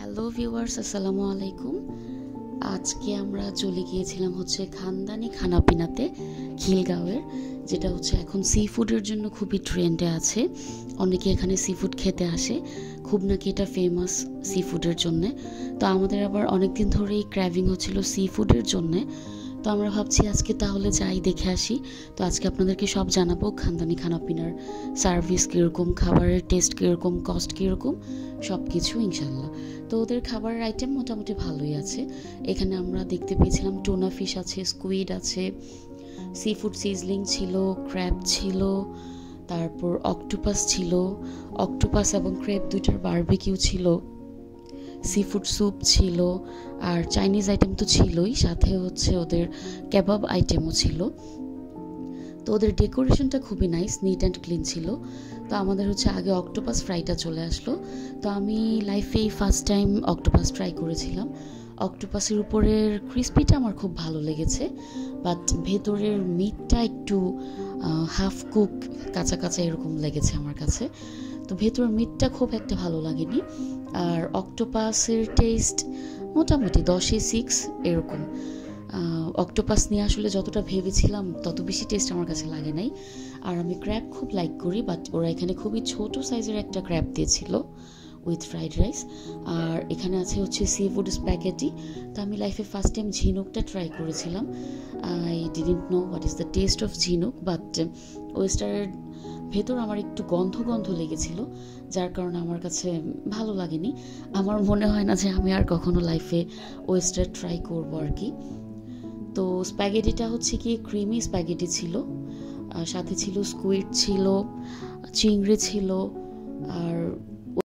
Hello viewers, আসসালামু আলাইকুম। আজকে আমরা চলে গিয়েছিলাম খানদানি খানাপিনাতে, খিলগাঁওয়ের, যেটা এখন সি ফুডের জন্য খুবই ট্রেন্ডে আছে। অনেকে এখানে সি ফুড খেতে আসে, খুব নাকি এটা ফেমাস সি ফুডের জন্যে। তো আমাদের আবার অনেক দিন ধরেই ক্র্যাভিং হচ্ছিল সি ফুডের জন্যে। তো আমরা ভাবছি আজকে তাহলে যাই, দেখে আসি। তো আজকে আপনাদেরকে সব জানাবো, খানদানি খানাপিনার সার্ভিস কীরকম, খাবারের টেস্ট কীরকম, কস্ট কীরকম, সব কিছু ইনশাল্লাহ। তো ওদের খাবারের আইটেম মোটামুটি ভালোই আছে। এখানে আমরা দেখতে পেয়েছিলাম টুনা ফিশ আছে, স্কুইড আছে, সি ফুড সিজলিং ছিল, ক্র্যাব ছিল, তারপর অক্টোপাস ছিল, অক্টোপাস এবং ক্র্যাব দুইটার বারবিকিউ ছিল, সি ফুড স্যুপ ছিল, আর চাইনিজ আইটেম তো ছিলই, সাথে ওদের কেবাব আইটেমও ছিল। তো ওদের ডেকোরেশনটা খুবই নাইস, নিট অ্যান্ড ক্লিন ছিল। তো আমাদের আগে অক্টোপাস ফ্রাইটা চলে আসলো। তো আমি লাইফেই ফার্স্ট টাইম অক্টোপাস ট্রাই করেছিলাম। অক্টোপাসের উপরের ক্রিসপিটা আমার খুব ভালো লেগেছে, বাট ভেতরের মিটটা একটু হাফ কুক, কাঁচা কাঁচা এরকম লেগেছে আমার কাছে। তো ভেতরের মিটটা খুব একটা ভালো লাগেনি। আর অক্টোপাসের টেস্ট মোটামুটি 10-এ 6 এরকম। অক্টোপাস নিয়ে আসলে যতটা ভেবেছিলাম তত বেশি টেস্ট আমার কাছে লাগে নাই। আর আমি ক্র্যাব খুব লাইক করি, বাট ওরা এখানে খুবই ছোট সাইজের একটা ক্র্যাব দিয়েছিল উইথ ফ্রাইড রাইস। আর এখানে আছে সি ফুড স্প্যাগেটি। তো আমি লাইফে ফার্স্ট টাইম ঝিনুকটা ট্রাই করেছিলাম। I didn't know what is the test of ঝিনুক, বাট ওয়েস্টারের ভেতর আমার একটু গন্ধ লেগেছিল, যার কারণে আমার কাছে ভালো লাগেনি। আমার মনে হয় না যে আমি আর কখনো লাইফে ওয়েস্টার ট্রাই করবো আর কি। তো স্প্যাগেটিটা কি ক্রিমি স্প্যাগেটি ছিল, সাথে ছিল স্কুইড ছিল, চিংড়ি ছিল, আর